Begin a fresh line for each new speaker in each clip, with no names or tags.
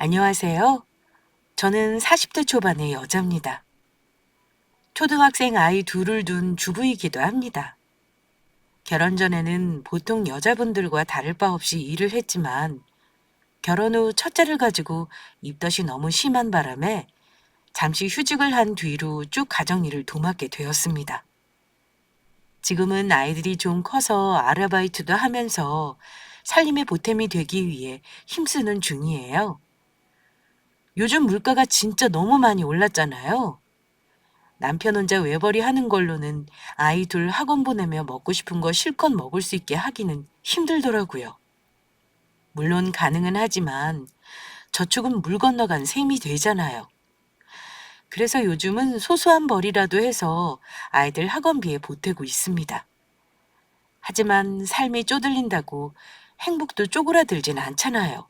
안녕하세요. 저는 40대 초반의 여자입니다. 초등학생 아이 둘을 둔 주부이기도 합니다. 결혼 전에는 보통 여자분들과 다를 바 없이 일을 했지만 결혼 후 첫째를 가지고 입덧이 너무 심한 바람에 잠시 휴직을 한 뒤로 쭉 가정일을 도맡게 되었습니다. 지금은 아이들이 좀 커서 아르바이트도 하면서 살림의 보탬이 되기 위해 힘쓰는 중이에요. 요즘 물가가 진짜 너무 많이 올랐잖아요. 남편 혼자 외벌이 하는 걸로는 아이 둘 학원 보내며 먹고 싶은 거 실컷 먹을 수 있게 하기는 힘들더라고요. 물론 가능은 하지만 저축은 물 건너간 셈이 되잖아요. 그래서 요즘은 소소한 벌이라도 해서 아이들 학원비에 보태고 있습니다. 하지만 삶이 쪼들린다고 행복도 쪼그라들진 않잖아요.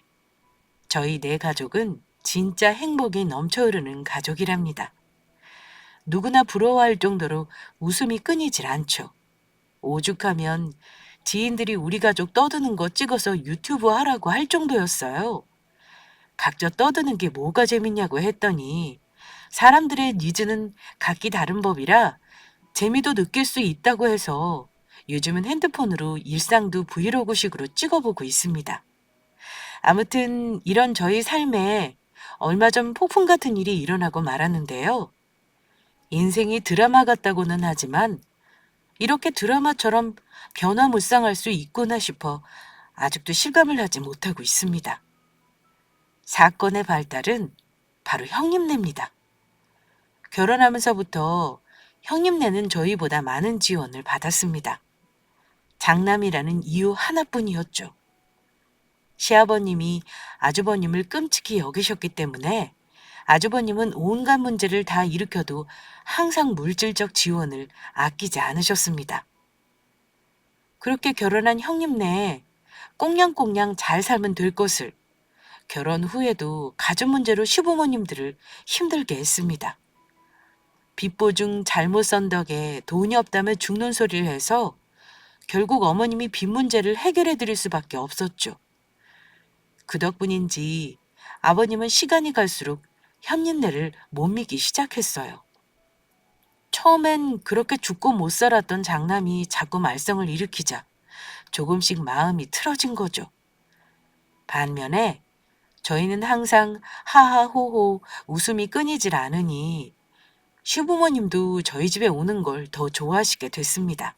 저희 네 가족은 진짜 행복이 넘쳐 흐르는 가족이랍니다. 누구나 부러워할 정도로 웃음이 끊이질 않죠. 오죽하면 지인들이 우리 가족 떠드는 거 찍어서 유튜브 하라고 할 정도였어요. 각자 떠드는 게 뭐가 재밌냐고 했더니 사람들의 니즈는 각기 다른 법이라 재미도 느낄 수 있다고 해서 요즘은 핸드폰으로 일상도 브이로그식으로 찍어보고 있습니다. 아무튼 이런 저희 삶에 얼마 전 폭풍 같은 일이 일어나고 말았는데요. 인생이 드라마 같다고는 하지만 이렇게 드라마처럼 변화무쌍할 수 있구나 싶어 아직도 실감을 하지 못하고 있습니다. 사건의 발달은 바로 형님네입니다. 결혼하면서부터 형님네는 저희보다 많은 지원을 받았습니다. 장남이라는 이유 하나뿐이었죠. 시아버님이 아주버님을 끔찍히 여기셨기 때문에 아주버님은 온갖 문제를 다 일으켜도 항상 물질적 지원을 아끼지 않으셨습니다. 그렇게 결혼한 형님네 꽁냥꽁냥 잘 살면 될 것을 결혼 후에도 가족 문제로 시부모님들을 힘들게 했습니다. 빚보증 잘못 선 덕에 돈이 없다며 죽는 소리를 해서 결국 어머님이 빚 문제를 해결해 드릴 수밖에 없었죠. 그 덕분인지 아버님은 시간이 갈수록 형님네를 못 믿기 시작했어요. 처음엔 그렇게 죽고 못 살았던 장남이 자꾸 말썽을 일으키자 조금씩 마음이 틀어진 거죠. 반면에 저희는 항상 하하호호 웃음이 끊이질 않으니 시부모님도 저희 집에 오는 걸 더 좋아하시게 됐습니다.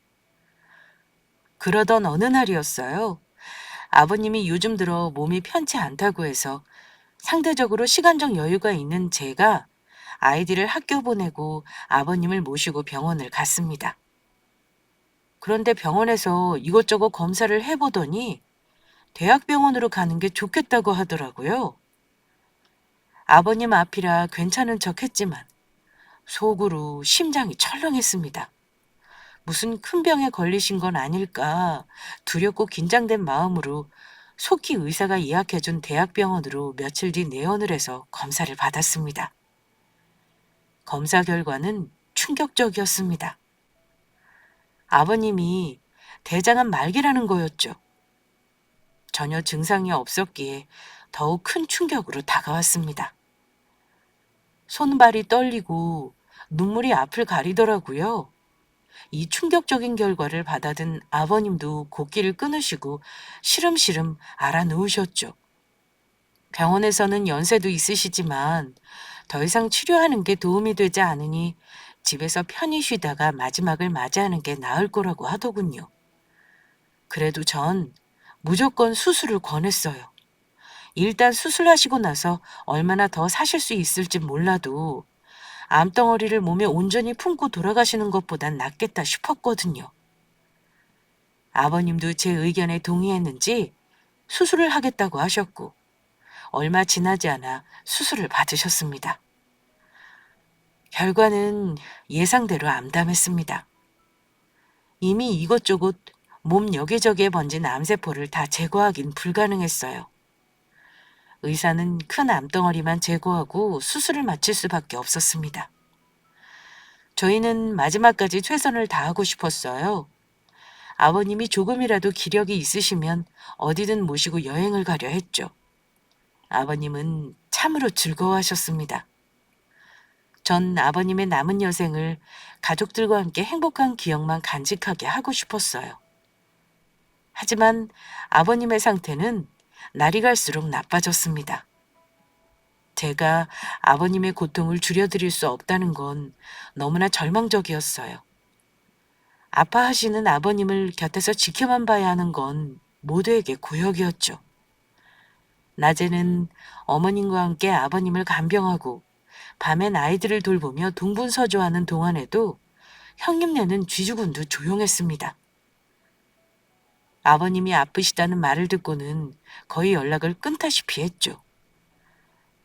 그러던 어느 날이었어요. 아버님이 요즘 들어 몸이 편치 않다고 해서 상대적으로 시간적 여유가 있는 제가 아이들을 학교 보내고 아버님을 모시고 병원을 갔습니다. 그런데 병원에서 이것저것 검사를 해보더니 대학병원으로 가는 게 좋겠다고 하더라고요. 아버님 앞이라 괜찮은 척 했지만 속으로 심장이 철렁했습니다. 무슨 큰 병에 걸리신 건 아닐까 두렵고 긴장된 마음으로 속히 의사가 예약해준 대학병원으로 며칠 뒤 내원을 해서 검사를 받았습니다. 검사 결과는 충격적이었습니다. 아버님이 대장암 말기라는 거였죠. 전혀 증상이 없었기에 더욱 큰 충격으로 다가왔습니다. 손발이 떨리고 눈물이 앞을 가리더라고요. 이 충격적인 결과를 받아든 아버님도 곡기를 끊으시고 시름시름 알아누우셨죠. 병원에서는 연세도 있으시지만 더 이상 치료하는 게 도움이 되지 않으니 집에서 편히 쉬다가 마지막을 맞이하는 게 나을 거라고 하더군요. 그래도 전 무조건 수술을 권했어요. 일단 수술하시고 나서 얼마나 더 사실 수 있을지 몰라도 암덩어리를 몸에 온전히 품고 돌아가시는 것보단 낫겠다 싶었거든요. 아버님도 제 의견에 동의했는지 수술을 하겠다고 하셨고 얼마 지나지 않아 수술을 받으셨습니다. 결과는 예상대로 암담했습니다. 이미 이것저것 몸 여기저기에 번진 암세포를 다 제거하긴 불가능했어요. 의사는 큰 암덩어리만 제거하고 수술을 마칠 수밖에 없었습니다. 저희는 마지막까지 최선을 다하고 싶었어요. 아버님이 조금이라도 기력이 있으시면 어디든 모시고 여행을 가려 했죠. 아버님은 참으로 즐거워하셨습니다. 전 아버님의 남은 여생을 가족들과 함께 행복한 기억만 간직하게 하고 싶었어요. 하지만 아버님의 상태는 날이 갈수록 나빠졌습니다. 제가 아버님의 고통을 줄여드릴 수 없다는 건 너무나 절망적이었어요. 아파하시는 아버님을 곁에서 지켜만 봐야 하는 건 모두에게 고역이었죠. 낮에는 어머님과 함께 아버님을 간병하고 밤엔 아이들을 돌보며 동분서주하는 동안에도 형님네는 쥐죽은두 조용했습니다. 아버님이 아프시다는 말을 듣고는 거의 연락을 끊다시피 했죠.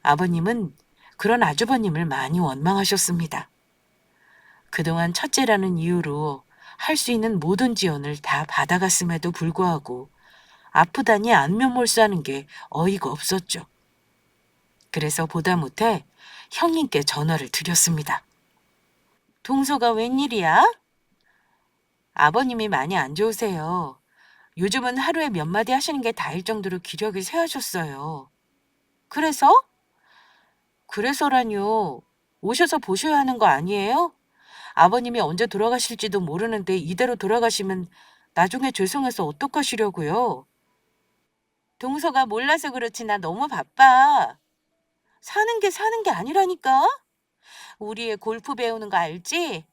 아버님은 그런 아주버님을 많이 원망하셨습니다. 그동안 첫째라는 이유로 할 수 있는 모든 지원을 다 받아갔음에도 불구하고 아프다니 안면몰수하는 게 어이가 없었죠. 그래서 보다 못해 형님께 전화를 드렸습니다. 동서가 웬일이야? 아버님이 많이 안 좋으세요. 요즘은 하루에 몇 마디 하시는 게 다일 정도로 기력이 쇠하셨어요. 그래서? 그래서라뇨. 오셔서 보셔야 하는 거 아니에요? 아버님이 언제 돌아가실지도 모르는데 이대로 돌아가시면 나중에 죄송해서 어떡하시려고요? 동서가 몰라서 그렇지 나 너무 바빠. 사는 게 아니라니까? 우리 애 골프 배우는 거 알지?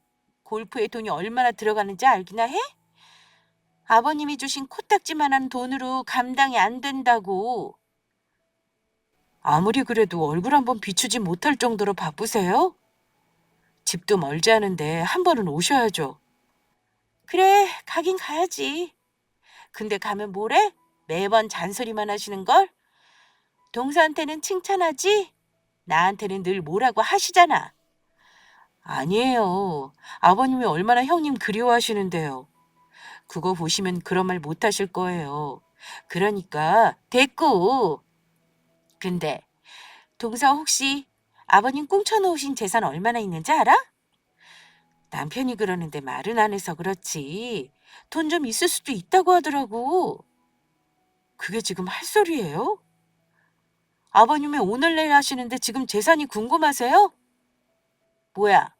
골프에 돈이 얼마나 들어가는지 알기나 해? 아버님이 주신 코딱지만한 돈으로 감당이 안 된다고. 아무리 그래도 얼굴 한번 비추지 못할 정도로 바쁘세요? 집도 멀지 않은데 한 번은 오셔야죠. 그래, 가긴 가야지. 근데 가면 뭐래? 매번 잔소리만 하시는걸? 동서한테는 칭찬하지? 나한테는 늘 뭐라고 하시잖아. 아니에요. 아버님이 얼마나 형님 그리워하시는데요. 그거 보시면 그런 말 못하실 거예요. 그러니까 됐고. 근데 동서 혹시 아버님 꽁쳐놓으신 재산 얼마나 있는지 알아? 남편이 그러는데 말은 안 해서 그렇지. 돈 좀 있을 수도 있다고 하더라고. 그게 지금 할 소리예요? 아버님이 오늘 내일 하시는데 지금 재산이 궁금하세요? 뭐야,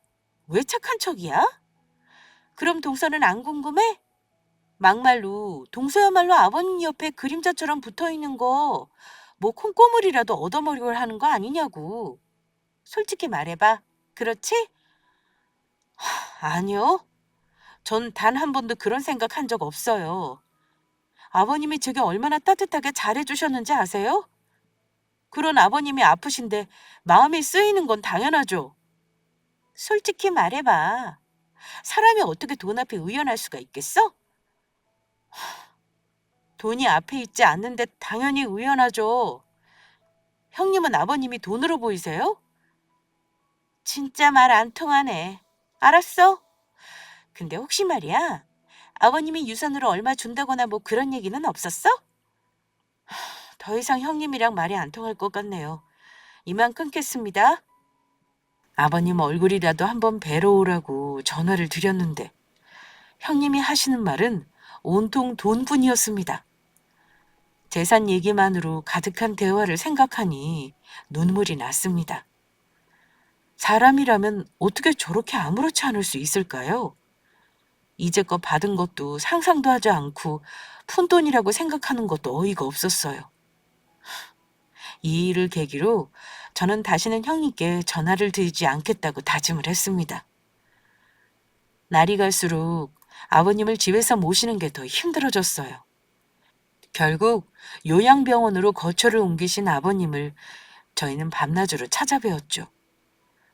왜 착한 척이야? 그럼 동서는 안 궁금해? 막말로 동서야말로 아버님 옆에 그림자처럼 붙어있는 거 뭐 콩고물이라도 얻어먹으려 하는 거 아니냐고. 솔직히 말해봐. 그렇지? 아니요. 전 단 한 번도 그런 생각 한 적 없어요. 아버님이 제게 얼마나 따뜻하게 잘해주셨는지 아세요? 그런 아버님이 아프신데 마음이 쓰이는 건 당연하죠. 솔직히 말해봐. 사람이 어떻게 돈 앞에 의연할 수가 있겠어? 돈이 앞에 있지 않는데 당연히 의연하죠. 형님은 아버님이 돈으로 보이세요? 진짜 말 안 통하네. 알았어. 근데 혹시 말이야, 아버님이 유산으로 얼마 준다거나 뭐 그런 얘기는 없었어? 더 이상 형님이랑 말이 안 통할 것 같네요. 이만 끊겠습니다. 아버님 얼굴이라도 한번 뵈러 오라고 전화를 드렸는데 형님이 하시는 말은 온통 돈뿐이었습니다. 재산 얘기만으로 가득한 대화를 생각하니 눈물이 났습니다. 사람이라면 어떻게 저렇게 아무렇지 않을 수 있을까요? 이제껏 받은 것도 상상도 하지 않고 푼돈이라고 생각하는 것도 어이가 없었어요. 이 일을 계기로 저는 다시는 형님께 전화를 드리지 않겠다고 다짐을 했습니다. 날이 갈수록 아버님을 집에서 모시는 게 더 힘들어졌어요. 결국 요양병원으로 거처를 옮기신 아버님을 저희는 밤낮으로 찾아뵈었죠.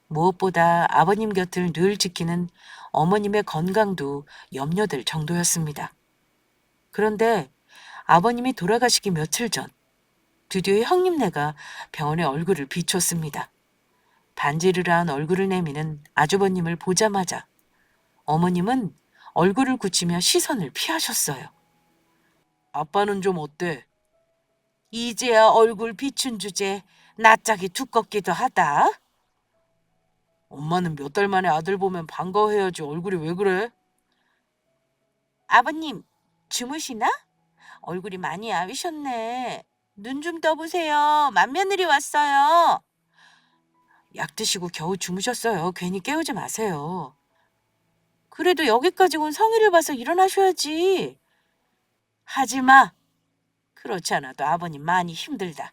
무엇보다 아버님 곁을 늘 지키는 어머님의 건강도 염려될 정도였습니다. 그런데 아버님이 돌아가시기 며칠 전 드디어 형님네가 병원에 얼굴을 비췄습니다. 반지르르한 얼굴을 내미는 아주버님을 보자마자 어머님은 얼굴을 굳히며 시선을 피하셨어요. 아빠는 좀 어때? 이제야 얼굴 비춘 주제 낯짝이 두껍기도 하다. 엄마는 몇 달 만에 아들 보면 반가워해야지 얼굴이 왜 그래? 아버님, 주무시나? 얼굴이 많이 야위셨네. 눈 좀 떠보세요. 맏며느리 왔어요. 약 드시고 겨우 주무셨어요. 괜히 깨우지 마세요. 그래도 여기까지 온 성의를 봐서 일어나셔야지. 하지 마. 그렇지 않아도 아버님 많이 힘들다.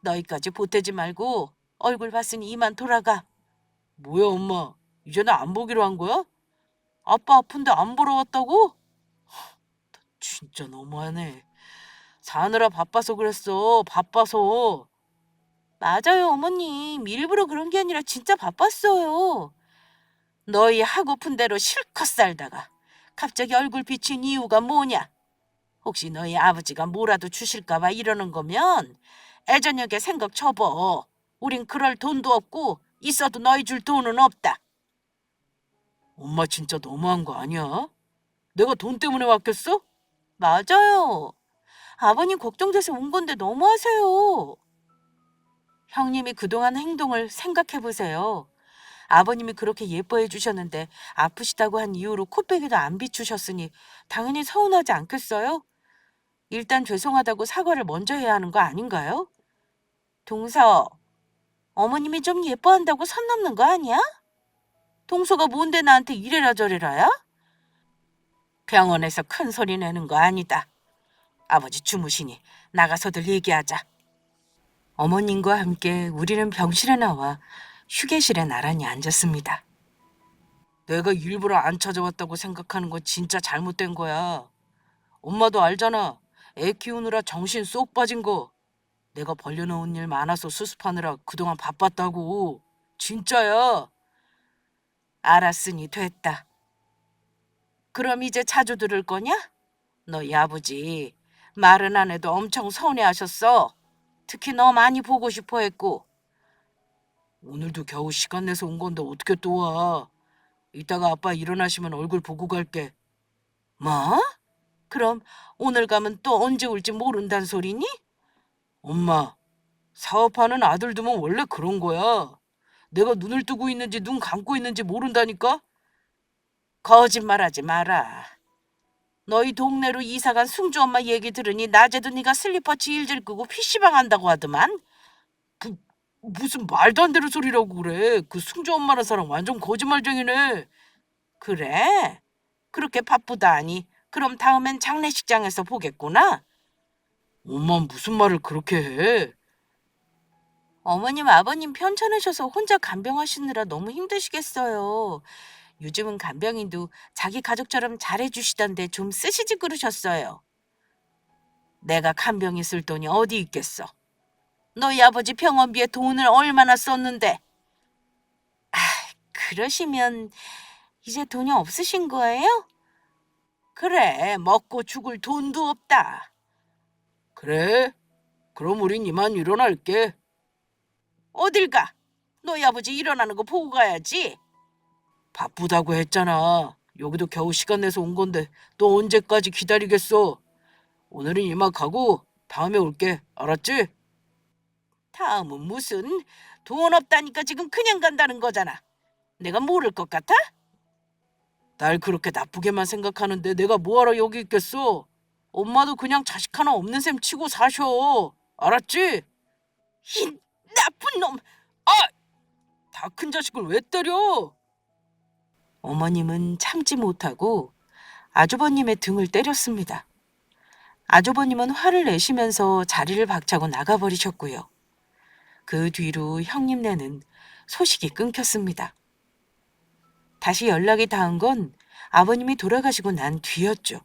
너희까지 보태지 말고 얼굴 봤으니 이만 돌아가. 뭐야, 엄마. 이제 나 안 보기로 한 거야? 아빠 아픈데 안 보러 왔다고? 진짜 너무하네. 사느라 바빠서 그랬어. 바빠서. 맞아요, 어머님. 일부러 그런 게 아니라 진짜 바빴어요. 너희 하고픈 대로 실컷 살다가 갑자기 얼굴 비친 이유가 뭐냐? 혹시 너희 아버지가 뭐라도 주실까봐 이러는 거면 애저녁에 생각 접어. 우린 그럴 돈도 없고 있어도 너희 줄 돈은 없다. 엄마 진짜 너무한 거 아니야? 내가 돈 때문에 왔겠어? 맞아요. 아버님 걱정돼서 온 건데 너무하세요. 형님이 그동안 행동을 생각해 보세요. 아버님이 그렇게 예뻐해 주셨는데 아프시다고 한 이유로 코빼기도 안 비추셨으니 당연히 서운하지 않겠어요? 일단 죄송하다고 사과를 먼저 해야 하는 거 아닌가요? 동서, 어머님이 좀 예뻐한다고 선 넘는 거 아니야? 동서가 뭔데 나한테 이래라 저래라야? 병원에서 큰 소리 내는 거 아니다. 아버지 주무시니 나가서들 얘기하자. 어머님과 함께 우리는 병실에 나와 휴게실에 나란히 앉았습니다. 내가 일부러 안 찾아왔다고 생각하는 건 진짜 잘못된 거야. 엄마도 알잖아. 애 키우느라 정신 쏙 빠진 거. 내가 벌려놓은 일 많아서 수습하느라 그동안 바빴다고. 진짜야. 알았으니 됐다. 그럼 이제 자주 들을 거냐? 너희 아버지 말은 안 해도 엄청 서운해하셨어. 특히 너 많이 보고 싶어 했고. 오늘도 겨우 시간 내서 온 건데 어떻게 또 와. 이따가 아빠 일어나시면 얼굴 보고 갈게. 뭐? 그럼 오늘 가면 또 언제 올지 모른단 소리니? 엄마, 사업하는 아들 두면 원래 그런 거야. 내가 눈을 뜨고 있는지 눈 감고 있는지 모른다니까? 거짓말하지 마라. 너희 동네로 이사간 승주 엄마 얘기 들으니 낮에도 네가 슬리퍼 질질 끄고 PC방 한다고 하더만. 그, 무슨 말도 안 되는 소리라고 그래. 그 승주 엄마란 사람 완전 거짓말쟁이네. 그래? 그렇게 바쁘다 하니 그럼 다음엔 장례식장에서 보겠구나. 엄마 무슨 말을 그렇게 해? 어머님, 아버님 편찮으셔서 혼자 간병하시느라 너무 힘드시겠어요. 요즘은 간병인도 자기 가족처럼 잘해주시던데 좀 쓰시지 그러셨어요. 내가 간병인 쓸 돈이 어디 있겠어. 너희 아버지 병원비에 돈을 얼마나 썼는데. 그러시면 이제 돈이 없으신 거예요? 그래, 먹고 죽을 돈도 없다. 그래? 그럼 우린 이만 일어날게. 어딜 가? 너희 아버지 일어나는 거 보고 가야지. 바쁘다고 했잖아. 여기도 겨우 시간 내서 온 건데 또 언제까지 기다리겠어. 오늘은 이만 가고 다음에 올게. 알았지? 다음은 무슨 돈 없다니까 지금 그냥 간다는 거잖아. 내가 모를 것 같아? 날 그렇게 나쁘게만 생각하는데 내가 뭐하러 여기 있겠어? 엄마도 그냥 자식 하나 없는 셈 치고 사셔. 알았지? 이 나쁜 놈! 아! 다 큰 자식을 왜 때려? 어머님은 참지 못하고 아주버님의 등을 때렸습니다. 아주버님은 화를 내시면서 자리를 박차고 나가버리셨고요. 그 뒤로 형님네는 소식이 끊겼습니다. 다시 연락이 닿은 건 아버님이 돌아가시고 난 뒤였죠.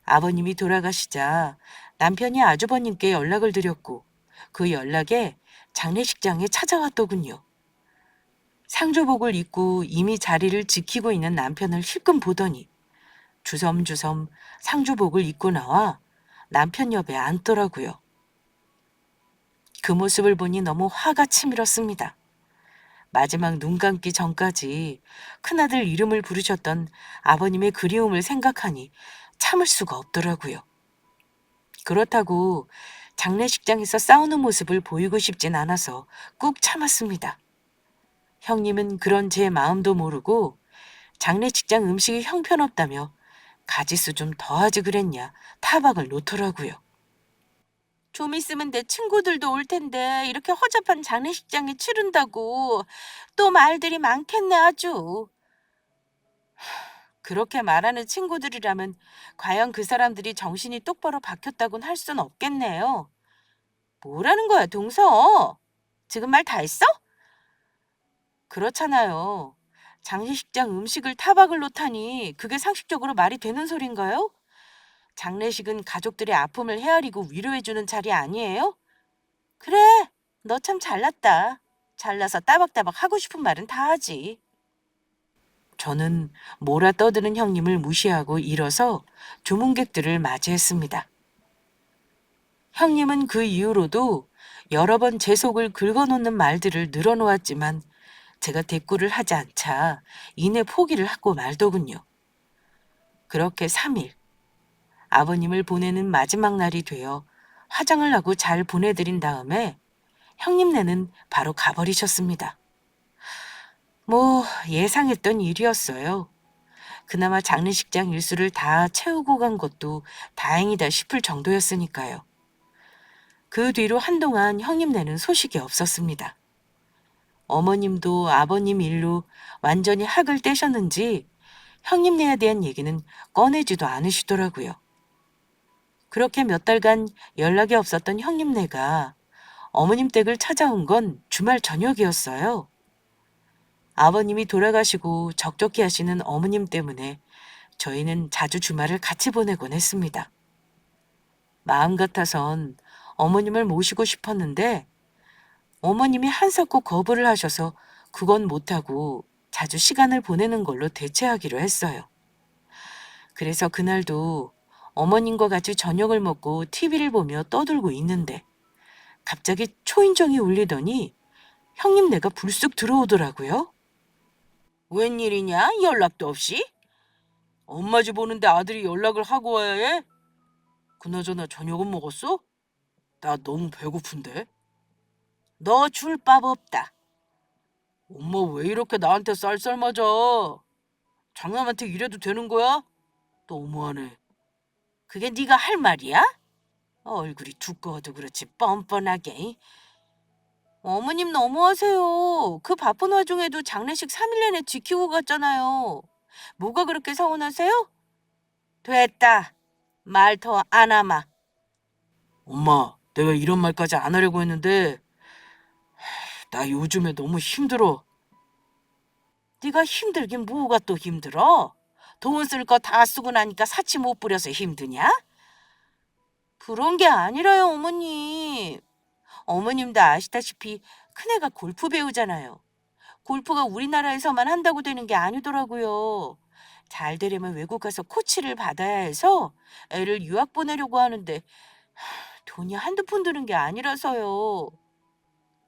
아버님이 돌아가시자 남편이 아주버님께 연락을 드렸고 그 연락에 장례식장에 찾아왔더군요. 상주복을 입고 이미 자리를 지키고 있는 남편을 힐끔 보더니 주섬주섬 상주복을 입고 나와 남편 옆에 앉더라고요. 그 모습을 보니 너무 화가 치밀었습니다. 마지막 눈 감기 전까지 큰아들 이름을 부르셨던 아버님의 그리움을 생각하니 참을 수가 없더라고요. 그렇다고 장례식장에서 싸우는 모습을 보이고 싶진 않아서 꾹 참았습니다. 형님은 그런 제 마음도 모르고 장례식장 음식이 형편없다며 가지수 좀 더하지 그랬냐 타박을 놓더라고요. 좀 있으면 내 친구들도 올 텐데 이렇게 허접한 장례식장에 치른다고 또 말들이 많겠네 아주. 그렇게 말하는 친구들이라면 과연 그 사람들이 정신이 똑바로 박혔다곤 할 순 없겠네요. 뭐라는 거야, 동서? 지금 말 다 했어? 그렇잖아요. 장례식장 음식을 타박을 놓다니 그게 상식적으로 말이 되는 소린가요? 장례식은 가족들의 아픔을 헤아리고 위로해주는 자리 아니에요? 그래, 너 참 잘났다. 잘나서 따박따박 하고 싶은 말은 다 하지. 저는 몰아 떠드는 형님을 무시하고 일어서 조문객들을 맞이했습니다. 형님은 그 이후로도 여러 번 제 속을 긁어놓는 말들을 늘어놓았지만 제가 대꾸를 하지 않자 이내 포기를 하고 말더군요. 그렇게 3일, 아버님을 보내는 마지막 날이 되어 화장을 하고 잘 보내드린 다음에 형님네는 바로 가버리셨습니다. 뭐 예상했던 일이었어요. 그나마 장례식장 일수를 다 채우고 간 것도 다행이다 싶을 정도였으니까요. 그 뒤로 한동안 형님네는 소식이 없었습니다. 어머님도 아버님 일로 완전히 학을 떼셨는지 형님네에 대한 얘기는 꺼내지도 않으시더라고요. 그렇게 몇 달간 연락이 없었던 형님네가 어머님 댁을 찾아온 건 주말 저녁이었어요. 아버님이 돌아가시고 적적히 하시는 어머님 때문에 저희는 자주 주말을 같이 보내곤 했습니다. 마음 같아선 어머님을 모시고 싶었는데 어머님이 한사코 거부를 하셔서 그건 못하고 자주 시간을 보내는 걸로 대체하기로 했어요. 그래서 그날도 어머님과 같이 저녁을 먹고 TV를 보며 떠들고 있는데 갑자기 초인종이 울리더니 형님네가 불쑥 들어오더라고요. 웬일이냐? 연락도 없이? 엄마 집 오는데 아들이 연락을 하고 와야 해? 그나저나 저녁은 먹었어? 나 너무 배고픈데. 너 줄 밥 없다. 엄마 왜 이렇게 나한테 쌀쌀 맞아? 장남한테 이래도 되는 거야? 너무하네. 그게 네가 할 말이야? 얼굴이 두꺼워도 그렇지 뻔뻔하게. 어머님 너무하세요. 그 바쁜 와중에도 장례식 3일 내내 지키고 갔잖아요. 뭐가 그렇게 서운하세요? 됐다. 말 더 안 하마. 엄마, 내가 이런 말까지 안 하려고 했는데 나 요즘에 너무 힘들어. 네가 힘들긴 뭐가 또 힘들어? 돈 쓸 거 다 쓰고 나니까 사치 못 부려서 힘드냐? 그런 게 아니라요, 어머님. 어머님도 아시다시피 큰애가 골프 배우잖아요. 골프가 우리나라에서만 한다고 되는 게 아니더라고요. 잘 되려면 외국 가서 코치를 받아야 해서 애를 유학 보내려고 하는데 돈이 한두 푼 드는 게 아니라서요.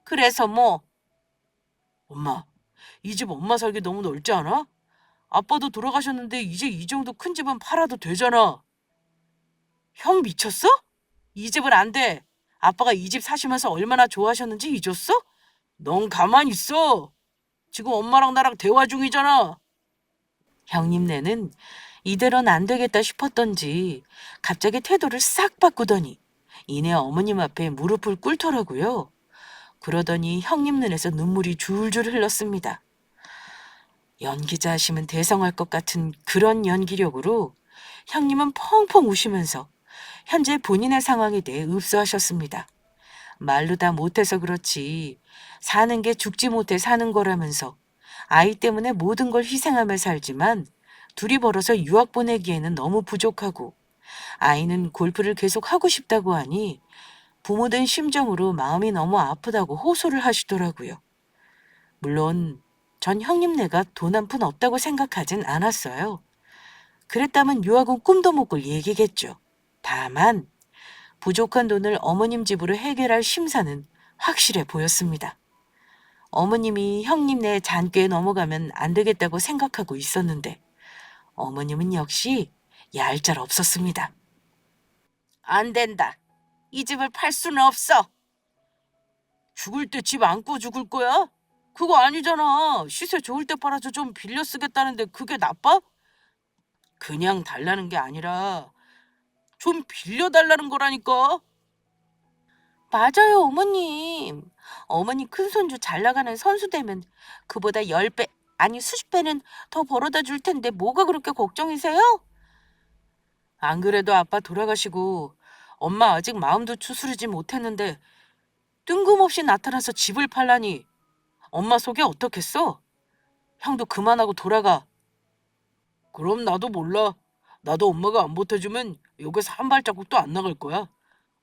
그래서 뭐? 엄마, 이 집 엄마 살기 너무 넓지 않아? 아빠도 돌아가셨는데 이제 이 정도 큰 집은 팔아도 되잖아. 형 미쳤어? 이 집은 안 돼. 아빠가 이 집 사시면서 얼마나 좋아하셨는지 잊었어? 넌 가만히 있어. 지금 엄마랑 나랑 대화 중이잖아. 형님네는 이대로는 안 되겠다 싶었던지 갑자기 태도를 싹 바꾸더니 이내 어머님 앞에 무릎을 꿇더라고요. 그러더니 형님 눈에서 눈물이 줄줄 흘렀습니다. 연기자 하시면 대성할 것 같은 그런 연기력으로 형님은 펑펑 우시면서 현재 본인의 상황에 대해 읍소하셨습니다. 말로 다 못해서 그렇지 사는 게 죽지 못해 사는 거라면서 아이 때문에 모든 걸 희생하며 살지만 둘이 벌어서 유학 보내기에는 너무 부족하고 아이는 골프를 계속 하고 싶다고 하니 부모된 심정으로 마음이 너무 아프다고 호소를 하시더라고요. 물론 전 형님네가 돈 한 푼 없다고 생각하진 않았어요. 그랬다면 유학은 꿈도 못 꿀 얘기겠죠. 다만 부족한 돈을 어머님 집으로 해결할 심사는 확실해 보였습니다. 어머님이 형님네 잔꾀에 넘어가면 안 되겠다고 생각하고 있었는데 어머님은 역시 얄짤 없었습니다. 안 된다. 이 집을 팔 수는 없어. 죽을 때 집 안고 죽을 거야? 그거 아니잖아. 시세 좋을 때 팔아서 좀 빌려 쓰겠다는데 그게 나빠? 그냥 달라는 게 아니라 좀 빌려달라는 거라니까. 맞아요, 어머님. 어머니 큰손주 잘 나가는 선수 되면 그보다 10배, 아니 수십 배는 더 벌어다 줄 텐데 뭐가 그렇게 걱정이세요? 안 그래도 아빠 돌아가시고 엄마 아직 마음도 추스르지 못했는데 뜬금없이 나타나서 집을 팔라니 엄마 속이 어떻겠어? 형도 그만하고 돌아가. 그럼 나도 몰라. 나도 엄마가 안 보태주면 여기서 한 발자국도 안 나갈 거야.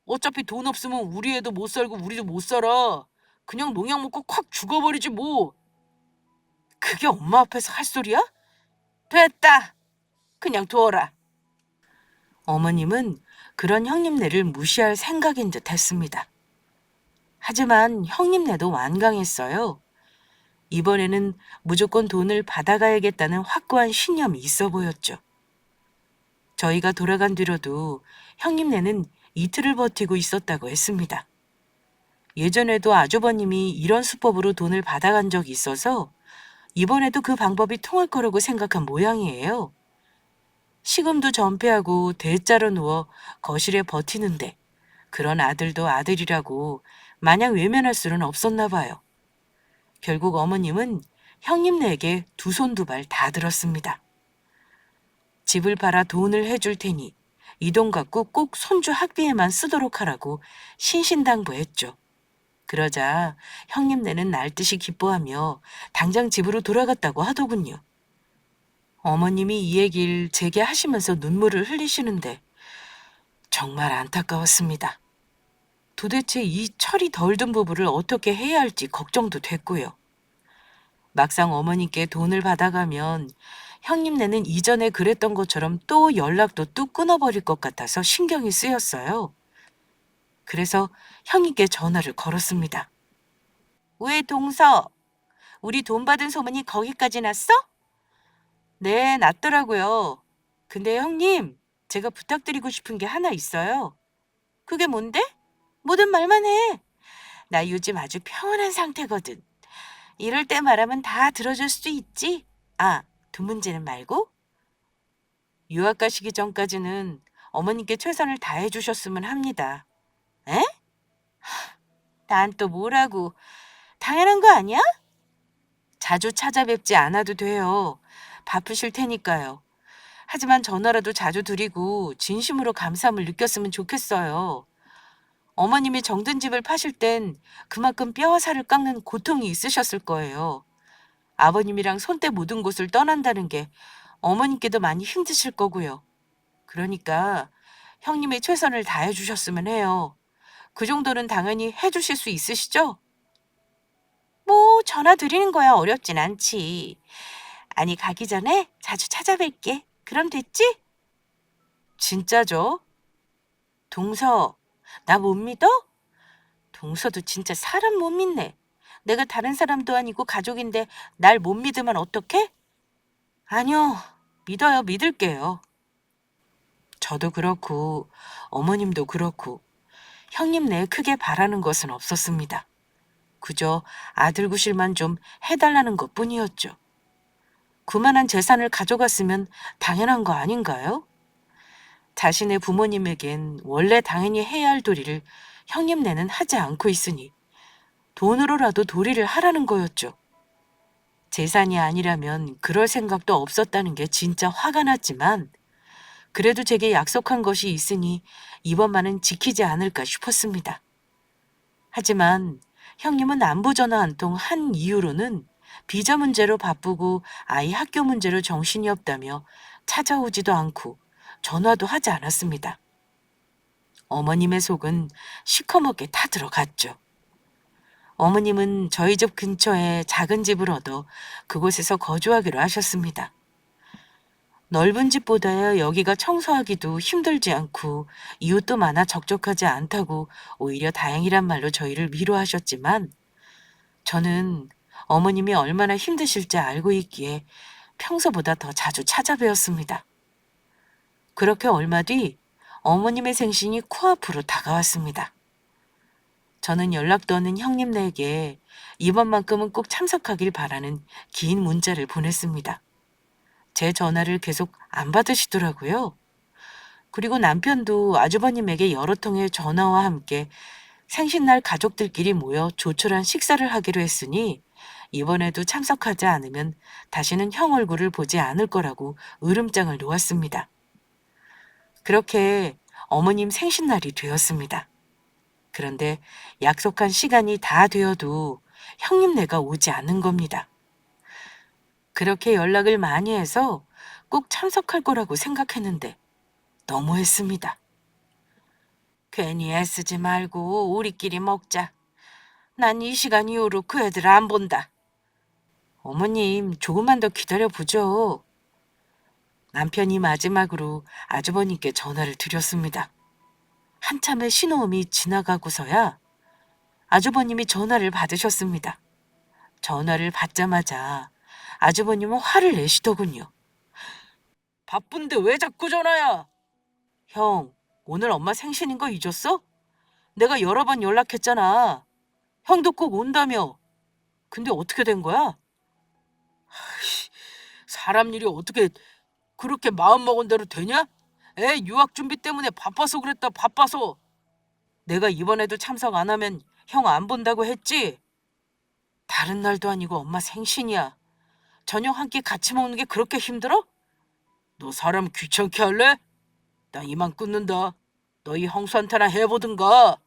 어차피 돈 없으면 우리 애도 못 살고 우리도 못 살아. 그냥 농약 먹고 콱 죽어버리지 뭐. 그게 엄마 앞에서 할 소리야? 됐다. 그냥 둬라. 어머님은 그런 형님네를 무시할 생각인 듯 했습니다. 하지만 형님네도 완강했어요. 이번에는 무조건 돈을 받아가야겠다는 확고한 신념이 있어 보였죠. 저희가 돌아간 뒤로도 형님네는 이틀을 버티고 있었다고 했습니다. 예전에도 아주버님이 이런 수법으로 돈을 받아간 적이 있어서 이번에도 그 방법이 통할 거라고 생각한 모양이에요. 시금도 전폐하고 대자로 누워 거실에 버티는데 그런 아들도 아들이라고 마냥 외면할 수는 없었나 봐요. 결국 어머님은 형님네에게 두 손 두 발 다 들었습니다. 집을 팔아 돈을 해줄 테니 이 돈 갖고 꼭 손주 학비에만 쓰도록 하라고 신신당부했죠. 그러자 형님네는 날듯이 기뻐하며 당장 집으로 돌아갔다고 하더군요. 어머님이 이 얘기를 제게 하시면서 눈물을 흘리시는데 정말 안타까웠습니다. 도대체 이 철이 덜 든 부부를 어떻게 해야 할지 걱정도 됐고요. 막상 어머니께 돈을 받아가면 형님네는 이전에 그랬던 것처럼 또 연락도 뚝 끊어버릴 것 같아서 신경이 쓰였어요. 그래서 형님께 전화를 걸었습니다. 왜 동서? 우리 돈 받은 소문이 거기까지 났어? 네, 났더라고요. 근데 형님, 제가 부탁드리고 싶은 게 하나 있어요. 그게 뭔데? 뭐든 말만 해. 나 요즘 아주 평온한 상태거든. 이럴 때 말하면 다 들어줄 수 있지? 아, 돈 문제는 말고? 유학 가시기 전까지는 어머님께 최선을 다해 주셨으면 합니다. 에? 난 또 뭐라고. 당연한 거 아니야? 자주 찾아뵙지 않아도 돼요. 바쁘실 테니까요. 하지만 전화라도 자주 드리고 진심으로 감사함을 느꼈으면 좋겠어요. 어머님이 정든 집을 파실 땐 그만큼 뼈와 살을 깎는 고통이 있으셨을 거예요. 아버님이랑 손때 묻은 곳을 떠난다는 게 어머님께도 많이 힘드실 거고요. 그러니까 형님이 최선을 다해 주셨으면 해요. 그 정도는 당연히 해 주실 수 있으시죠? 뭐 전화 드리는 거야 어렵진 않지. 아니 가기 전에 자주 찾아뵐게. 그럼 됐지? 진짜죠? 동서, 나 못 믿어? 동서도 진짜 사람 못 믿네. 내가 다른 사람도 아니고 가족인데 날 못 믿으면 어떡해? 아니요, 믿어요, 믿을게요. 저도 그렇고 어머님도 그렇고 형님 내에 크게 바라는 것은 없었습니다. 그저 아들 구실만 좀 해달라는 것뿐이었죠. 그만한 재산을 가져갔으면 당연한 거 아닌가요? 자신의 부모님에겐 원래 당연히 해야 할 도리를 형님네는 하지 않고 있으니 돈으로라도 도리를 하라는 거였죠. 재산이 아니라면 그럴 생각도 없었다는 게 진짜 화가 났지만 그래도 제게 약속한 것이 있으니 이번만은 지키지 않을까 싶었습니다. 하지만 형님은 안부 전화 한 통 한 이유로는 비자 문제로 바쁘고 아이 학교 문제로 정신이 없다며 찾아오지도 않고 전화도 하지 않았습니다. 어머님의 속은 시커멓게 타들어갔죠. 어머님은 저희 집 근처에 작은 집을 얻어 그곳에서 거주하기로 하셨습니다. 넓은 집보다야 여기가 청소하기도 힘들지 않고 이웃도 많아 적적하지 않다고 오히려 다행이란 말로 저희를 위로하셨지만 저는 어머님이 얼마나 힘드실지 알고 있기에 평소보다 더 자주 찾아뵈었습니다. 그렇게 얼마 뒤 어머님의 생신이 코앞으로 다가왔습니다. 저는 연락도 없는 형님네에게 이번만큼은 꼭 참석하길 바라는 긴 문자를 보냈습니다. 제 전화를 계속 안 받으시더라고요. 그리고 남편도 아주버님에게 여러 통의 전화와 함께 생신날 가족들끼리 모여 조촐한 식사를 하기로 했으니 이번에도 참석하지 않으면 다시는 형 얼굴을 보지 않을 거라고 으름장을 놓았습니다. 그렇게 어머님 생신날이 되었습니다. 그런데 약속한 시간이 다 되어도 형님네가 오지 않는 겁니다. 그렇게 연락을 많이 해서 꼭 참석할 거라고 생각했는데 너무했습니다. 괜히 애쓰지 말고 우리끼리 먹자. 난 이 시간 이후로 그 애들 안 본다. 어머님, 조금만 더 기다려보죠. 남편이 마지막으로 아주버님께 전화를 드렸습니다. 한참의 신호음이 지나가고서야 아주버님이 전화를 받으셨습니다. 전화를 받자마자 아주버님은 화를 내시더군요. 바쁜데 왜 자꾸 전화야? 형, 오늘 엄마 생신인 거 잊었어? 내가 여러 번 연락했잖아. 형도 꼭 온다며. 근데 어떻게 된 거야? 사람 일이 어떻게 그렇게 마음먹은 대로 되냐? 애 유학 준비 때문에 바빠서 그랬다, 바빠서. 내가 이번에도 참석 안 하면 형 안 본다고 했지? 다른 날도 아니고 엄마 생신이야. 저녁 한 끼 같이 먹는 게 그렇게 힘들어? 너 사람 귀찮게 할래? 나 이만 끊는다. 너희 형수한테나 해보든가.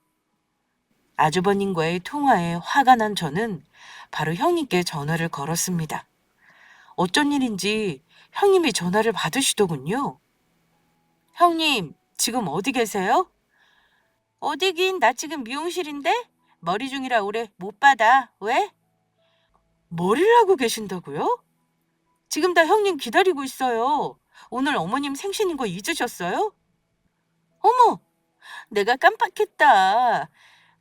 아주버님과의 통화에 화가 난 저는 바로 형님께 전화를 걸었습니다. 어쩐 일인지 형님이 전화를 받으시더군요. 형님, 지금 어디 계세요? 어디긴, 나 지금 미용실인데? 머리 중이라 오래 못 받아. 왜? 머리를 하고 계신다고요? 지금 다 형님 기다리고 있어요. 오늘 어머님 생신인 거 잊으셨어요? 어머, 내가 깜빡했다.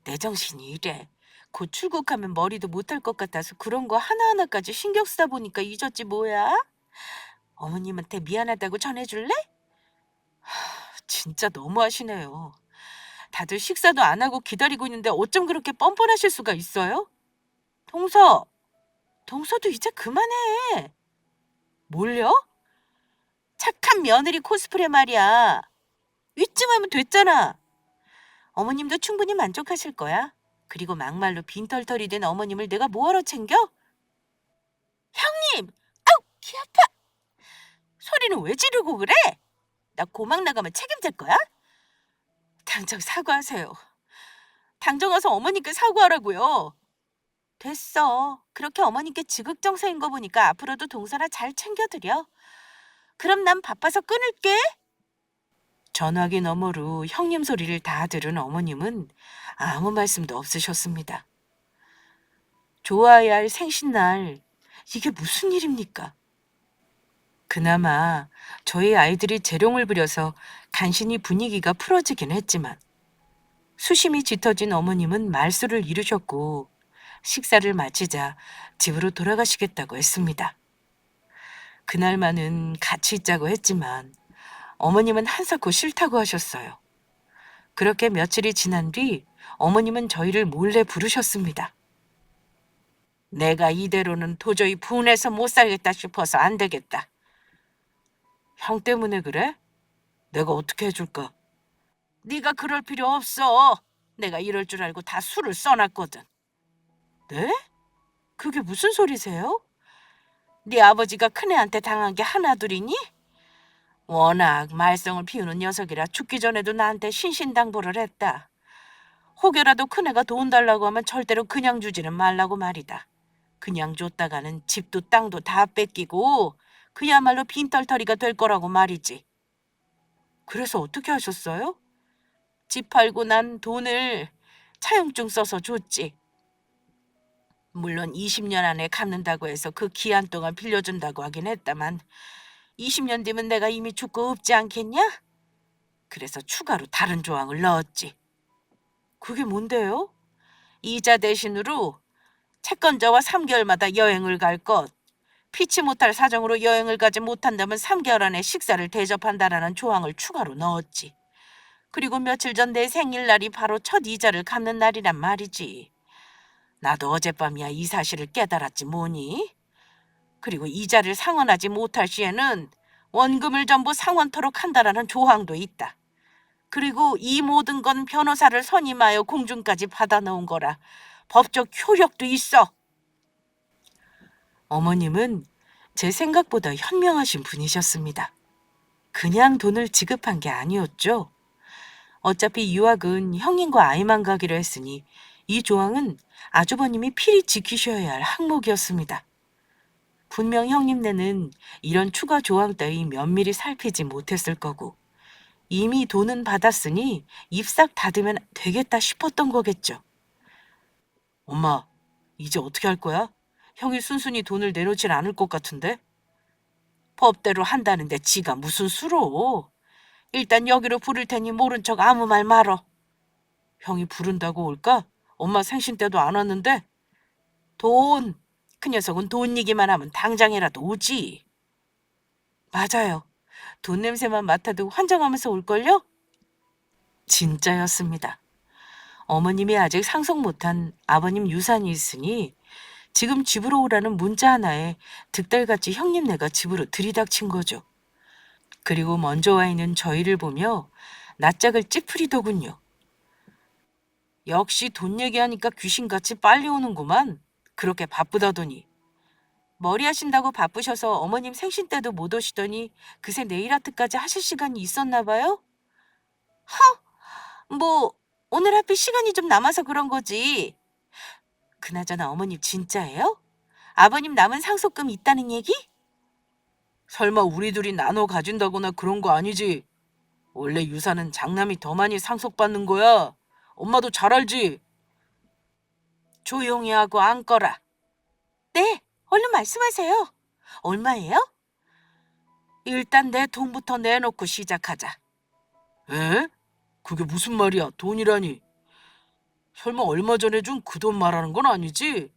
내 정신이 이래. 곧 출국하면 머리도 못할 것 같아서 그런 거 하나하나까지 신경 쓰다 보니까 잊었지 뭐야? 어머님한테 미안하다고 전해줄래? 진짜 너무하시네요. 다들 식사도 안 하고 기다리고 있는데 어쩜 그렇게 뻔뻔하실 수가 있어요? 동서, 동서도 이제 그만해. 뭘요? 착한 며느리 코스프레 말이야. 이쯤하면 됐잖아. 어머님도 충분히 만족하실 거야. 그리고 막말로 빈털털이 된 어머님을 내가 뭐하러 챙겨? 형님! 아우, 귀 아파! 소리는 왜 지르고 그래? 나 고막 나가면 책임질 거야? 당장 사과하세요. 당장 와서 어머니께 사과하라고요. 됐어. 그렇게 어머니께 지극정성인 거 보니까 앞으로도 동서나 잘 챙겨드려. 그럼 난 바빠서 끊을게. 전화기 너머로 형님 소리를 다 들은 어머님은 아무 말씀도 없으셨습니다. 좋아야 할 생신날, 이게 무슨 일입니까? 그나마 저희 아이들이 재롱을 부려서 간신히 분위기가 풀어지긴 했지만 수심이 짙어진 어머님은 말수를 이루셨고 식사를 마치자 집으로 돌아가시겠다고 했습니다. 그날만은 같이 있자고 했지만 어머님은 한사코 싫다고 하셨어요. 그렇게 며칠이 지난 뒤 어머님은 저희를 몰래 부르셨습니다. 내가 이대로는 도저히 분해서 못 살겠다 싶어서 안 되겠다. 형 때문에 그래? 내가 어떻게 해줄까? 네가 그럴 필요 없어. 내가 이럴 줄 알고 다 술을 써놨거든. 네? 그게 무슨 소리세요? 네 아버지가 큰애한테 당한 게 하나둘이니? 워낙 말썽을 피우는 녀석이라 죽기 전에도 나한테 신신당부를 했다. 혹여라도 큰애가 돈 달라고 하면 절대로 그냥 주지는 말라고 말이다. 그냥 줬다가는 집도 땅도 다 뺏기고 그야말로 빈털터리가 될 거라고 말이지. 그래서 어떻게 하셨어요? 집 팔고 난 돈을 차용증 써서 줬지. 물론 20년 안에 갚는다고 해서 그 기한 동안 빌려준다고 하긴 했다만 20년 뒤면 내가 이미 죽고 없지 않겠냐? 그래서 추가로 다른 조항을 넣었지. 그게 뭔데요? 이자 대신으로 채권자와 3개월마다 여행을 갈 것, 피치 못할 사정으로 여행을 가지 못한다면 3개월 안에 식사를 대접한다라는 조항을 추가로 넣었지. 그리고 며칠 전 내 생일날이 바로 첫 이자를 갚는 날이란 말이지. 나도 어젯밤이야 이 사실을 깨달았지 뭐니? 그리고 이자를 상환하지 못할 시에는 원금을 전부 상환토록 한다라는 조항도 있다. 그리고 이 모든 건 변호사를 선임하여 공증까지 받아놓은 거라 법적 효력도 있어. 어머님은 제 생각보다 현명하신 분이셨습니다. 그냥 돈을 지급한 게 아니었죠. 어차피 유학은 형님과 아이만 가기로 했으니 이 조항은 아주버님이 필히 지키셔야 할 항목이었습니다. 분명 형님네는 이런 추가 조항 따위 면밀히 살피지 못했을 거고 이미 돈은 받았으니 입 싹 닫으면 되겠다 싶었던 거겠죠. 엄마, 이제 어떻게 할 거야? 형이 순순히 돈을 내놓질 않을 것 같은데? 법대로 한다는데 지가 무슨 수로? 일단 여기로 부를 테니 모른 척 아무 말 말어. 형이 부른다고 올까? 엄마 생신 때도 안 왔는데? 돈. 그 녀석은 돈 얘기만 하면 당장이라도 오지. 맞아요. 돈 냄새만 맡아도 환장하면서 올걸요? 진짜였습니다. 어머님이 아직 상속 못한 아버님 유산이 있으니 지금 집으로 오라는 문자 하나에 득달같이 형님네가 집으로 들이닥친 거죠. 그리고 먼저 와 있는 저희를 보며 낯짝을 찌푸리더군요. 역시 돈 얘기하니까 귀신같이 빨리 오는구만. 그렇게 바쁘다더니. 머리 하신다고 바쁘셔서 어머님 생신 때도 못 오시더니 그새 네일 아트까지 하실 시간이 있었나 봐요? 뭐 오늘 하필 시간이 좀 남아서 그런 거지. 그나저나 어머님 진짜예요? 아버님 남은 상속금 있다는 얘기? 설마 우리 둘이 나눠 가진다거나 그런 거 아니지? 원래 유산은 장남이 더 많이 상속받는 거야. 엄마도 잘 알지? 조용히 하고 앉거라. 네, 얼른 말씀하세요. 얼마예요? 일단 내 돈부터 내놓고 시작하자. 에? 그게 무슨 말이야? 돈이라니. 설마 얼마 전에 준 그 돈 말하는 건 아니지?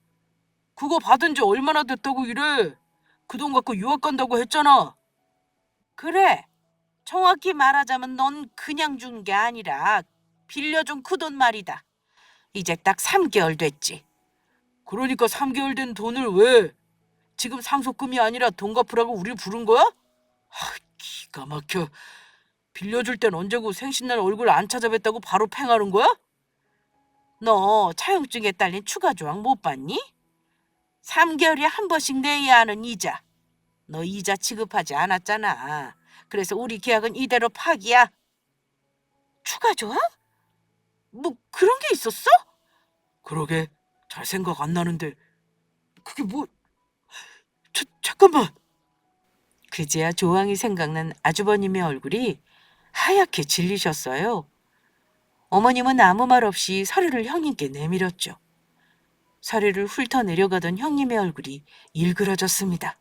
그거 받은 지 얼마나 됐다고 이래? 그 돈 갖고 유학 간다고 했잖아. 그래. 정확히 말하자면 넌 그냥 준 게 아니라 빌려준 그 돈 말이다. 이제 딱 3개월 됐지. 그러니까 3개월 된 돈을 왜? 지금 상속금이 아니라 돈 갚으라고 우리 부른 거야? 기가 막혀. 빌려줄 땐 언제고 생신날 얼굴 안 찾아뵀다고 바로 팽하는 거야? 너 차용증에 딸린 추가 조항 못 봤니? 3개월에 한 번씩 내야 하는 이자. 너 이자 지급하지 않았잖아. 그래서 우리 계약은 이대로 파기야. 추가 조항? 뭐 그런 게 있었어? 그러게 잘 생각 안 나는데 그게 뭐... 잠깐만. 그제야 조항이 생각난 아주버님의 얼굴이 하얗게 질리셨어요. 어머님은 아무 말 없이 서류를 형님께 내밀었죠. 서류를 훑어 내려가던 형님의 얼굴이 일그러졌습니다.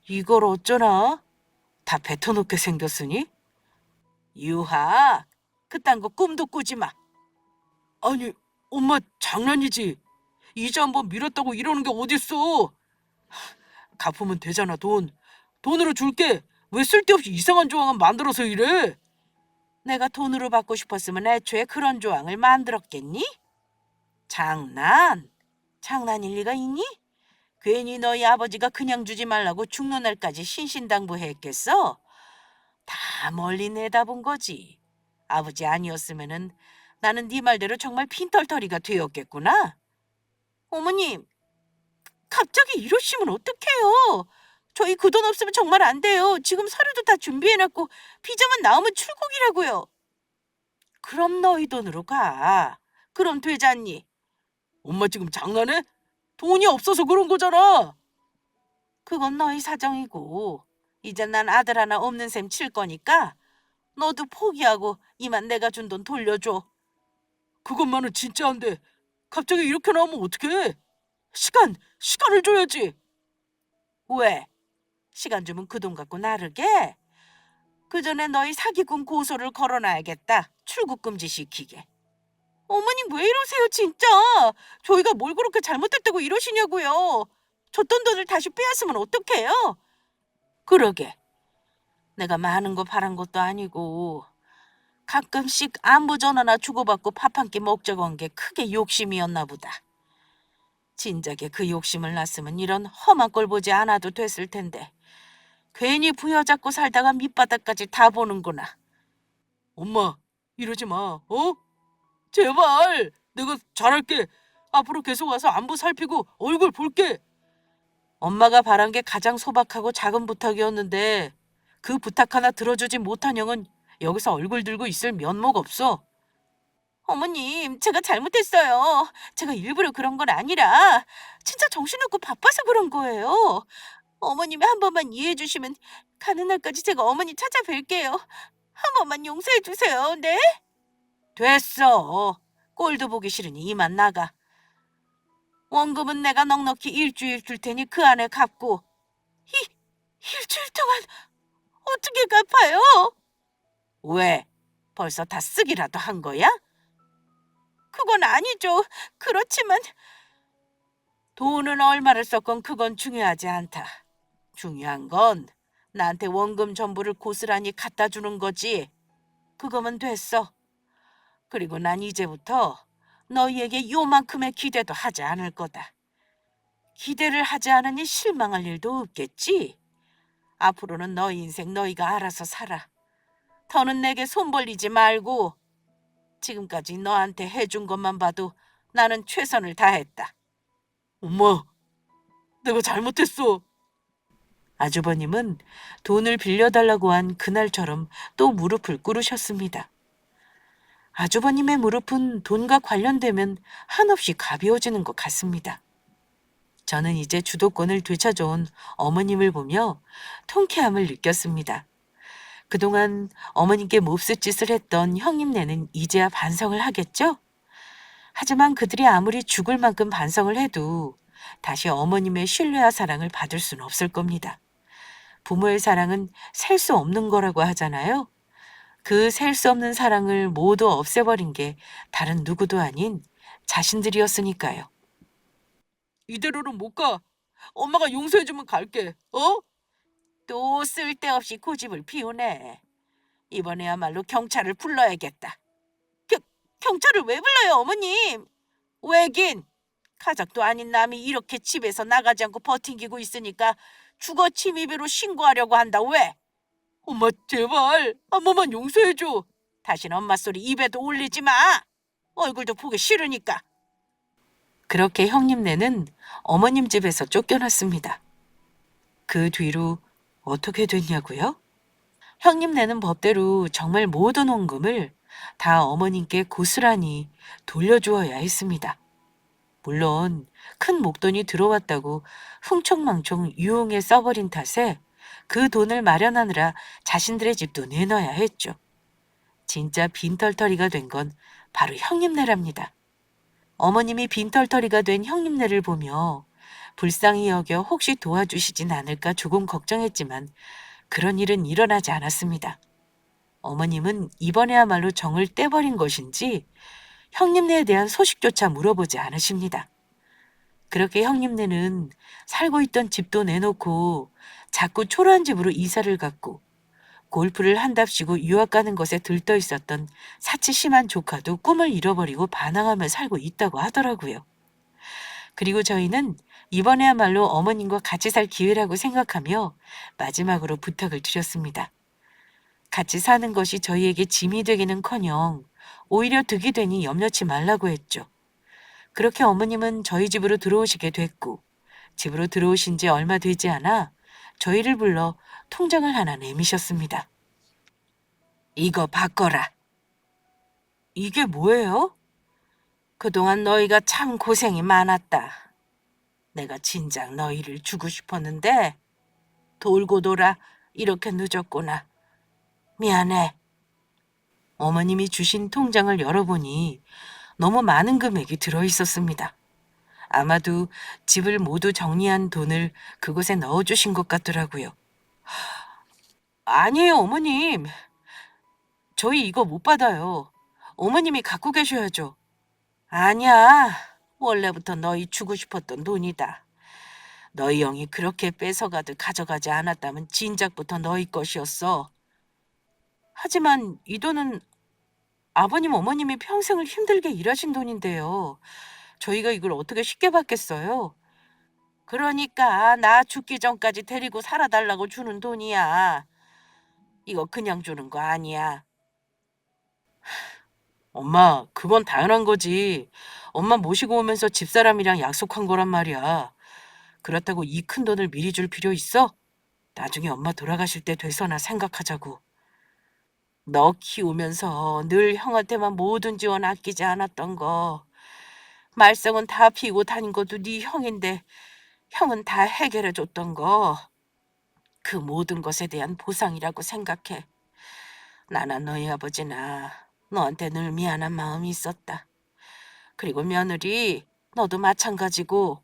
이걸 어쩌나? 다 뱉어놓게 생겼으니? 유학, 그딴 거 꿈도 꾸지 마. 아니, 엄마 장난이지. 이자 한번 밀었다고 이러는 게 어딨어. 갚으면 되잖아, 돈. 돈으로 줄게. 왜 쓸데없이 이상한 조항을 만들어서 이래? 내가 돈으로 받고 싶었으면 애초에 그런 조항을 만들었겠니? 장난? 장난일 리가 있니? 괜히 너희 아버지가 그냥 주지 말라고 죽는 날까지 신신당부했겠어? 다 멀리 내다본 거지. 아버지 아니었으면은 나는 네 말대로 정말 핀털터리가 되었겠구나. 어머님, 갑자기 이러시면 어떡해요? 저희 그 돈 없으면 정말 안 돼요. 지금 서류도 다 준비해놨고 비자만 나오면 출국이라고요. 그럼 너희 돈으로 가. 그럼 되잖니. 엄마 지금 장난해? 돈이 없어서 그런 거잖아. 그건 너희 사정이고 이제 난 아들 하나 없는 셈 칠 거니까 너도 포기하고 이만 내가 준 돈 돌려줘. 그것만은 진짜 안 돼. 갑자기 이렇게 나오면 어떡해? 시간을 줘야지. 왜? 시간 주면 그 돈 갖고 나르게? 그 전에 너희 사기꾼 고소를 걸어놔야겠다. 출국 금지 시키게. 어머님 왜 이러세요 진짜. 저희가 뭘 그렇게 잘못했다고 이러시냐고요. 줬던 돈을 다시 빼앗으면 어떡해요? 그러게. 내가 많은 거 바란 것도 아니고 가끔씩 안부 전화나 주고받고 밥 한 끼 먹자고 한 게 크게 욕심이었나 보다. 진작에 그 욕심을 놨으면 이런 험한 꼴 보지 않아도 됐을 텐데 괜히 부여잡고 살다가 밑바닥까지 다 보는구나. 엄마, 이러지 마. 어? 제발. 내가 잘할게. 앞으로 계속 와서 안부 살피고 얼굴 볼게. 엄마가 바란 게 가장 소박하고 작은 부탁이었는데 그 부탁 하나 들어주지 못한 형은 여기서 얼굴 들고 있을 면목 없어. 어머님, 제가 잘못했어요. 제가 일부러 그런 건 아니라 진짜 정신없고 바빠서 그런 거예요. 어머님이 한 번만 이해해 주시면 가는 날까지 제가 어머니 찾아뵐게요. 한 번만 용서해 주세요. 네? 됐어. 꼴도 보기 싫으니 이만 나가. 원금은 내가 넉넉히 일주일 줄 테니 그 안에 갚고. 일주일 동안 어떻게 갚아요? 왜? 벌써 다 쓰기라도 한 거야? 그건 아니죠. 그렇지만 돈은 얼마를 썼건 그건 중요하지 않다. 중요한 건 나한테 원금 전부를 고스란히 갖다 주는 거지. 그거면 됐어. 그리고 난 이제부터 너희에게 요만큼의 기대도 하지 않을 거다. 기대를 하지 않으니 실망할 일도 없겠지? 앞으로는 너희 인생 너희가 알아서 살아. 더는 내게 손 벌리지 말고 지금까지 너한테 해준 것만 봐도 나는 최선을 다했다. 엄마, 내가 잘못했어. 아주버님은 돈을 빌려달라고 한 그날처럼 또 무릎을 꿇으셨습니다. 아주버님의 무릎은 돈과 관련되면 한없이 가벼워지는 것 같습니다. 저는 이제 주도권을 되찾아온 어머님을 보며 통쾌함을 느꼈습니다. 그동안 어머님께 몹쓸 짓을 했던 형님네는 이제야 반성을 하겠죠? 하지만 그들이 아무리 죽을 만큼 반성을 해도 다시 어머님의 신뢰와 사랑을 받을 수는 없을 겁니다. 부모의 사랑은 셀 수 없는 거라고 하잖아요. 그 셀 수 없는 사랑을 모두 없애버린 게 다른 누구도 아닌 자신들이었으니까요. 이대로는 못 가. 엄마가 용서해주면 갈게. 어? 또 쓸데없이 고집을 피우네. 이번에야말로 경찰을 불러야겠다. 겨, 경찰을 왜 불러요, 어머님? 왜긴? 가족도 아닌 남이 이렇게 집에서 나가지 않고 버팅기고 있으니까 주거 침입으로 신고하려고 한다. 왜? 엄마 제발 한 번만 용서해줘. 다신 엄마 소리 입에도 올리지 마. 얼굴도 보기 싫으니까. 그렇게 형님네는 어머님 집에서 쫓겨났습니다. 그 뒤로 어떻게 됐냐고요? 형님네는 법대로 정말 모든 원금을 다 어머님께 고스란히 돌려주어야 했습니다. 물론 큰 목돈이 들어왔다고 흥청망청 유흥에 써버린 탓에 그 돈을 마련하느라 자신들의 집도 내놔야 했죠. 진짜 빈털터리가 된 건 바로 형님네랍니다. 어머님이 빈털터리가 된 형님네를 보며 불쌍히 여겨 혹시 도와주시진 않을까 조금 걱정했지만 그런 일은 일어나지 않았습니다. 어머님은 이번에야말로 정을 떼버린 것인지 형님네에 대한 소식조차 물어보지 않으십니다. 그렇게 형님네는 살고 있던 집도 내놓고 자꾸 초라한 집으로 이사를 갔고 골프를 한답시고 유학 가는 것에 들떠 있었던 사치 심한 조카도 꿈을 잃어버리고 반항하며 살고 있다고 하더라고요. 그리고 저희는 이번에야말로 어머님과 같이 살 기회라고 생각하며 마지막으로 부탁을 드렸습니다. 같이 사는 것이 저희에게 짐이 되기는커녕 오히려 득이 되니 염려치 말라고 했죠. 그렇게 어머님은 저희 집으로 들어오시게 됐고 집으로 들어오신 지 얼마 되지 않아 저희를 불러 통장을 하나 내미셨습니다. 이거 바꿔라. 이게 뭐예요? 그동안 너희가 참 고생이 많았다. 내가 진작 너희를 주고 싶었는데 돌고 돌아 이렇게 늦었구나. 미안해. 어머님이 주신 통장을 열어보니 너무 많은 금액이 들어있었습니다. 아마도 집을 모두 정리한 돈을 그곳에 넣어주신 것 같더라고요. 아니에요, 어머님. 저희 이거 못 받아요. 어머님이 갖고 계셔야죠. 아니야. 원래부터 너희 주고 싶었던 돈이다. 너희 형이 그렇게 뺏어가듯 가져가지 않았다면 진작부터 너희 것이었어. 하지만 이 돈은 아버님, 어머님이 평생을 힘들게 일하신 돈인데요. 저희가 이걸 어떻게 쉽게 받겠어요? 그러니까 나 죽기 전까지 데리고 살아달라고 주는 돈이야. 이거 그냥 주는 거 아니야. 엄마, 그건 당연한 거지. 엄마 모시고 오면서 집사람이랑 약속한 거란 말이야. 그렇다고 이 큰 돈을 미리 줄 필요 있어? 나중에 엄마 돌아가실 때 돼서나 생각하자고. 너 키우면서 늘 형한테만 모든 지원 아끼지 않았던 거. 말썽은 다 피고 다닌 것도 네 형인데 형은 다 해결해줬던 거. 그 모든 것에 대한 보상이라고 생각해. 나나 너희 아버지나 너한테 늘 미안한 마음이 있었다. 그리고 며느리, 너도 마찬가지고.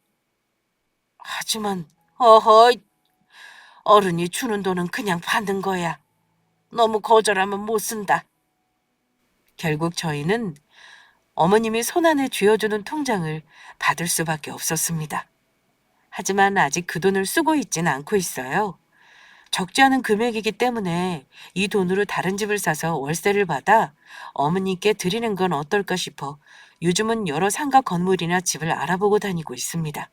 하지만, 어허, 어른이 주는 돈은 그냥 받는 거야. 너무 거절하면 못 쓴다. 결국 저희는 어머님이 손안에 쥐어주는 통장을 받을 수밖에 없었습니다. 하지만 아직 그 돈을 쓰고 있진 않고 있어요. 적지 않은 금액이기 때문에 이 돈으로 다른 집을 사서 월세를 받아 어머니께 드리는 건 어떨까 싶어 요즘은 여러 상가 건물이나 집을 알아보고 다니고 있습니다.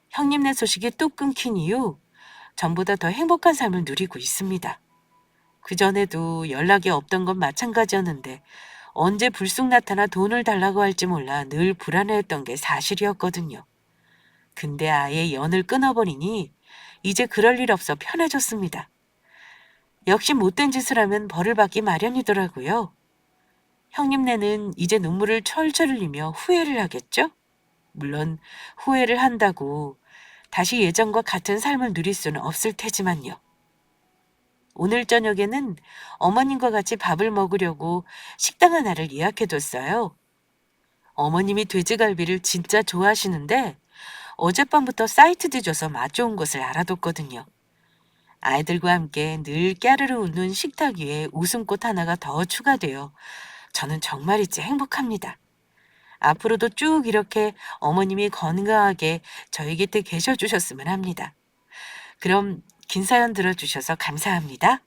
형님네 소식이 뚝 끊긴 이후 전보다 더 행복한 삶을 누리고 있습니다. 그전에도 연락이 없던 건 마찬가지였는데 언제 불쑥 나타나 돈을 달라고 할지 몰라 늘 불안해했던 게 사실이었거든요. 근데 아예 연을 끊어버리니 이제 그럴 일 없어 편해졌습니다. 역시 못된 짓을 하면 벌을 받기 마련이더라고요. 형님네는 이제 눈물을 철철 흘리며 후회를 하겠죠? 물론 후회를 한다고 다시 예전과 같은 삶을 누릴 수는 없을 테지만요. 오늘 저녁에는 어머님과 같이 밥을 먹으려고 식당 하나를 예약해뒀어요. 어머님이 돼지갈비를 진짜 좋아하시는데 어젯밤부터 사이트 뒤져서 맛 좋은 곳을 알아뒀거든요. 아이들과 함께 늘 깨르르 웃는 식탁 위에 웃음꽃 하나가 더 추가되어 저는 정말이지 행복합니다. 앞으로도 쭉 이렇게 어머님이 건강하게 저희 곁에 계셔 주셨으면 합니다. 그럼 긴 사연 들어주셔서 감사합니다.